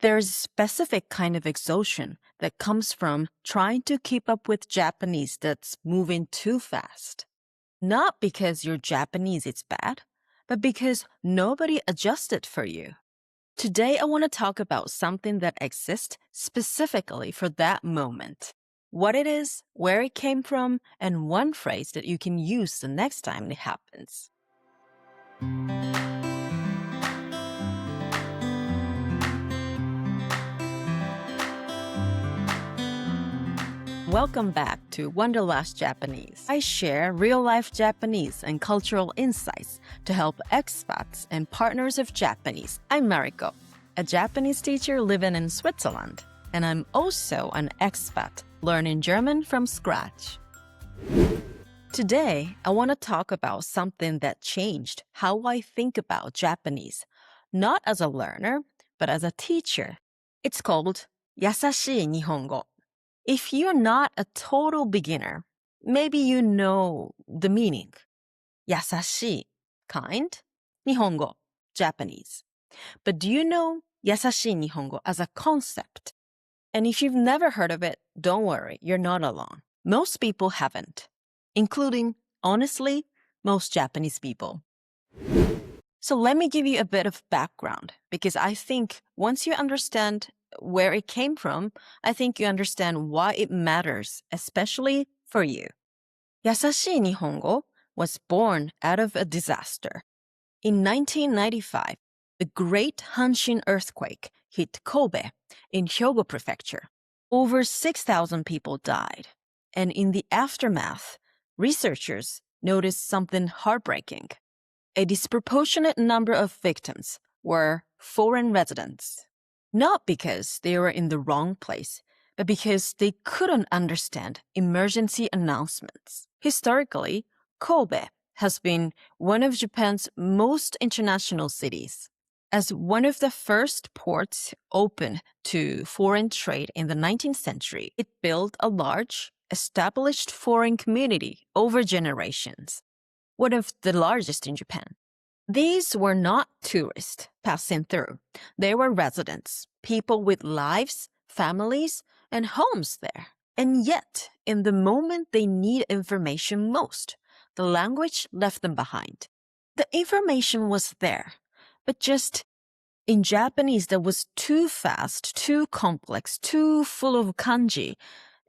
There's a specific kind of exhaustion that comes from trying to keep up with Japanese that's moving too fast. Not because your Japanese is bad, but because nobody adjusted for you. Today, I want to talk about something that exists specifically for that moment. What it is, where it came from, and one phrase that you can use the next time it happens. Welcome back to Wanderlust Japanese. I share real-life Japanese and cultural insights to help expats and partners of Japanese. I'm Mariko, a Japanese teacher living in Switzerland, and I'm also an expat learning German from scratch. Today, I want to talk about something that changed how I think about Japanese, not as a learner, but as a teacher. It's called 優しい日本語. If you're not a total beginner, maybe you know the meaning. 優しい, kind, 日本語, Japanese. But do you know 優しい日本語 as a concept? And if you've never heard of it, don't worry, you're not alone. Most people haven't, including, honestly, most Japanese people. So let me give you a bit of background, because I think once you understand where it came from, I think you understand why it matters, especially for you. 優しい日本語 was born out of a disaster. In 1995, the Great Hanshin earthquake hit Kobe in Hyogo Prefecture. Over 6,000 people died. And in the aftermath, researchers noticed something heartbreaking. A disproportionate number of victims were foreign residents. Not because they were in the wrong place, but because they couldn't understand emergency announcements. Historically, Kobe has been one of Japan's most international cities. As one of the first ports open to foreign trade in the 19th century, it built a large, established foreign community over generations, one of the largest in Japan. These were not tourists passing through. They were residents, people with lives, families, and homes there. And yet, in the moment they need information most, the language left them behind. The information was there, but just in Japanese that was too fast, too complex, too full of kanji,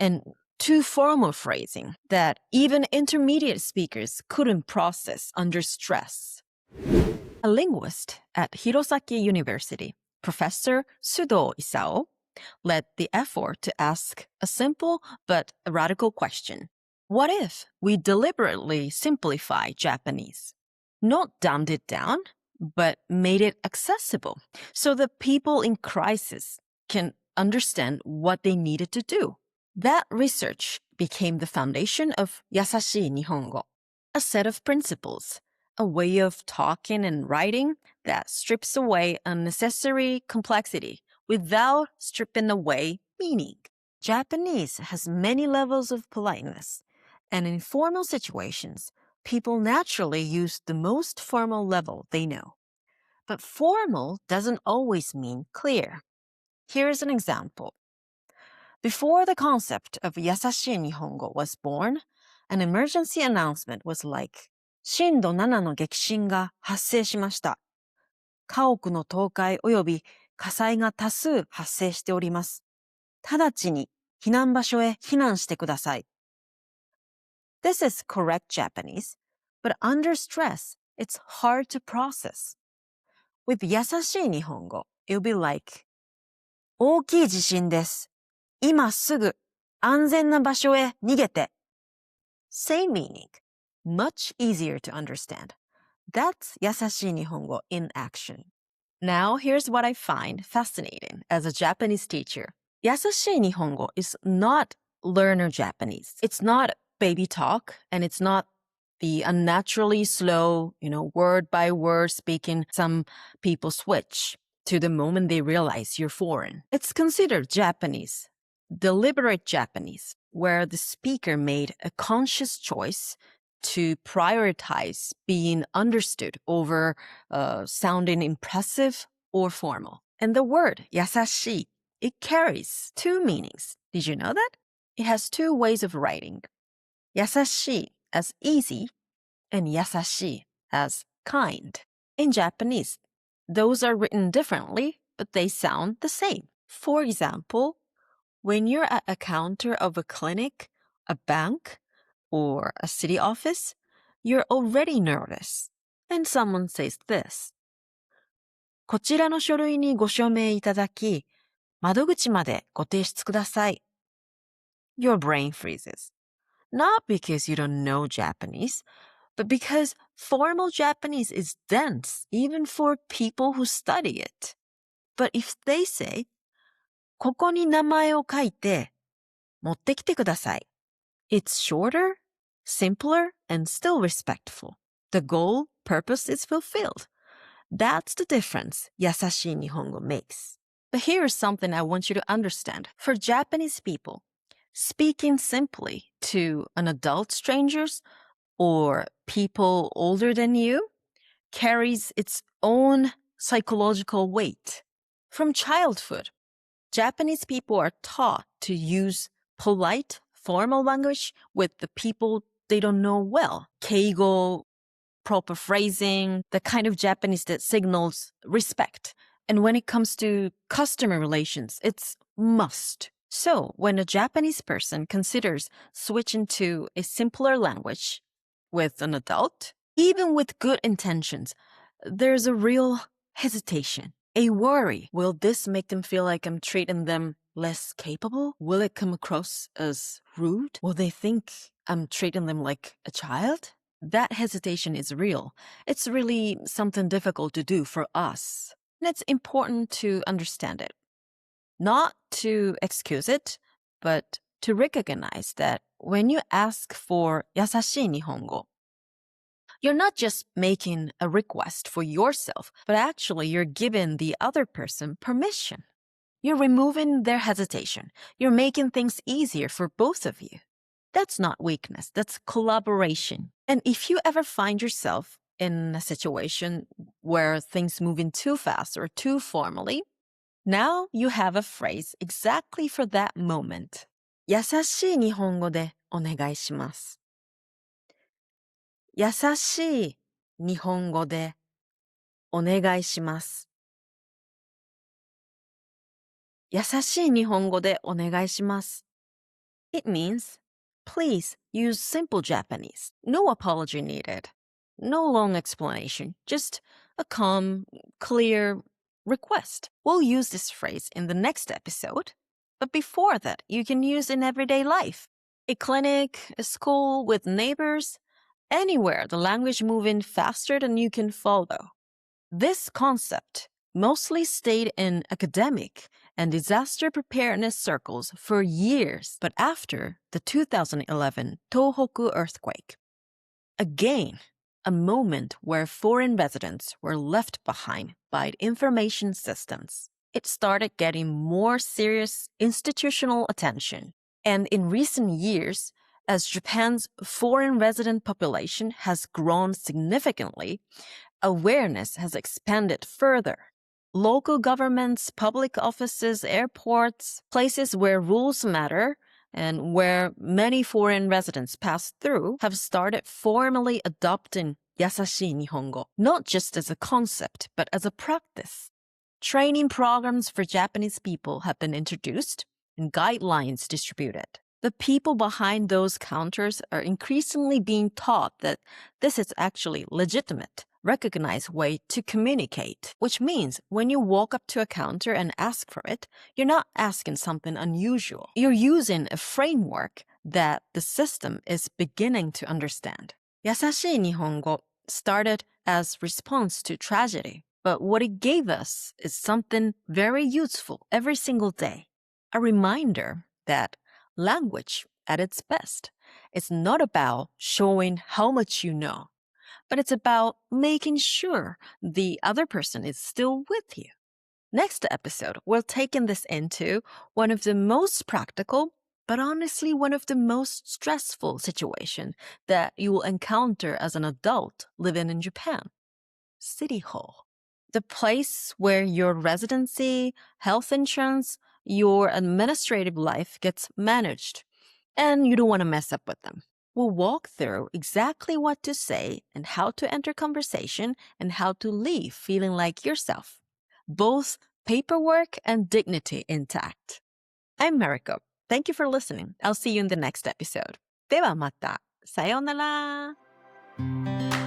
and too formal phrasing that even intermediate speakers couldn't process under stress. A linguist at Hirosaki University, Professor Sudo Isao, led the effort to ask a simple but radical question. What if we deliberately simplify Japanese? Not dumbed it down, but made it accessible so that people in crisis can understand what they needed to do. That research became the foundation of 優しい日本語, a set of principles, a way of talking and writing that strips away unnecessary complexity without stripping away meaning. Japanese has many levels of politeness, and in formal situations, people naturally use the most formal level they know. But formal doesn't always mean clear. Here's an example. Before the concept of 優しい日本語 was born, an emergency announcement was like, 震度7の激震が発生しました。家屋の倒壊及び火災が多数発生しております。直ちに避難場所へ避難してください。This is correct Japanese, but under stress, it's hard to process. With 優しい日本語, it'll be like, 大きい地震です。今すぐ安全な場所へ逃げて。Same meaning, much easier to understand. That's 優しい日本語 in action. Now, here's what I find fascinating as a Japanese teacher. 優しい日本語 is not learner Japanese. It's not baby talk, and it's not the unnaturally slow, word by word speaking some people switch to the moment they realize you're foreign. It's considered Japanese, deliberate Japanese, where the speaker made a conscious choice to prioritize being understood over sounding impressive or formal. And the word yasashii, it carries two meanings. Did you know that? It has two ways of writing. Yasashii as easy and yasashii as kind. In Japanese, those are written differently, but they sound the same. For example, when you're at a counter of a clinic, a bank, or a city office, you're already nervous. And someone says this. こちらの書類にご署名いただき、窓口までご提出ください. Your brain freezes. Not because you don't know Japanese, but because formal Japanese is dense even for people who study it. But if they say, ここに名前を書いて、持ってきてください. It's shorter, simpler, and still respectful. The goal, purpose is fulfilled. That's the difference Yasashii Nihongo makes. But here is something I want you to understand. For Japanese people, speaking simply to an adult strangers or people older than you carries its own psychological weight. From childhood, Japanese people are taught to use polite, formal language with the people they don't know well. Keigo, proper phrasing, the kind of Japanese that signals respect. And when it comes to customer relations, it's must. So when a Japanese person considers switching to a simpler language with an adult, even with good intentions, there's a real hesitation, a worry. Will this make them feel like I'm treating them less capable? Will it come across as rude? Will they think I'm treating them like a child? That hesitation is real. It's really something difficult to do for us. And it's important to understand it. Not to excuse it, but to recognize that when you ask for yasashii Nihongo, you're not just making a request for yourself, but actually you're giving the other person permission. You're removing their hesitation. You're making things easier for both of you. That's not weakness, that's collaboration. And if you ever find yourself in a situation where things move in too fast or too formally, now you have a phrase exactly for that moment. 優しい日本語でお願いします. 優しい日本語でお願いします. 優しい日本語でお願いします. It means, please use simple Japanese. No apology needed. No long explanation. Just a calm, clear request. We'll use this phrase in the next episode. But before that, you can use it in everyday life. A clinic, a school, with neighbors, anywhere the language moving faster than you can follow. This concept mostly stayed in academic and disaster preparedness circles for years, but after the 2011 Tohoku earthquake, again, a moment where foreign residents were left behind by information systems, it started getting more serious institutional attention. And in recent years, as Japan's foreign resident population has grown significantly, awareness has expanded further. Local governments, public offices, airports, places where rules matter and where many foreign residents pass through have started formally adopting Yasashii Nihongo, not just as a concept, but as a practice. Training programs for Japanese people have been introduced and guidelines distributed. The people behind those counters are increasingly being taught that this is actually legitimate, recognized way to communicate, which means when you walk up to a counter and ask for it, you're not asking something unusual. You're using a framework that the system is beginning to understand. Yasashii Nihongo started as response to tragedy, but what it gave us is something very useful every single day. A reminder that language, at its best, is not about showing how much you know, but it's about making sure the other person is still with you. Next episode, we're taking this into one of the most practical, but honestly one of the most stressful situations that you will encounter as an adult living in Japan. City Hall. the place where your residency, health insurance, your administrative life gets managed, and you don't want to mess up with them. We'll walk through exactly what to say and how to enter conversation and how to leave feeling like yourself. Both paperwork and dignity intact. I'm Mariko. Thank you for listening. I'll see you in the next episode. ではまた。さようなら。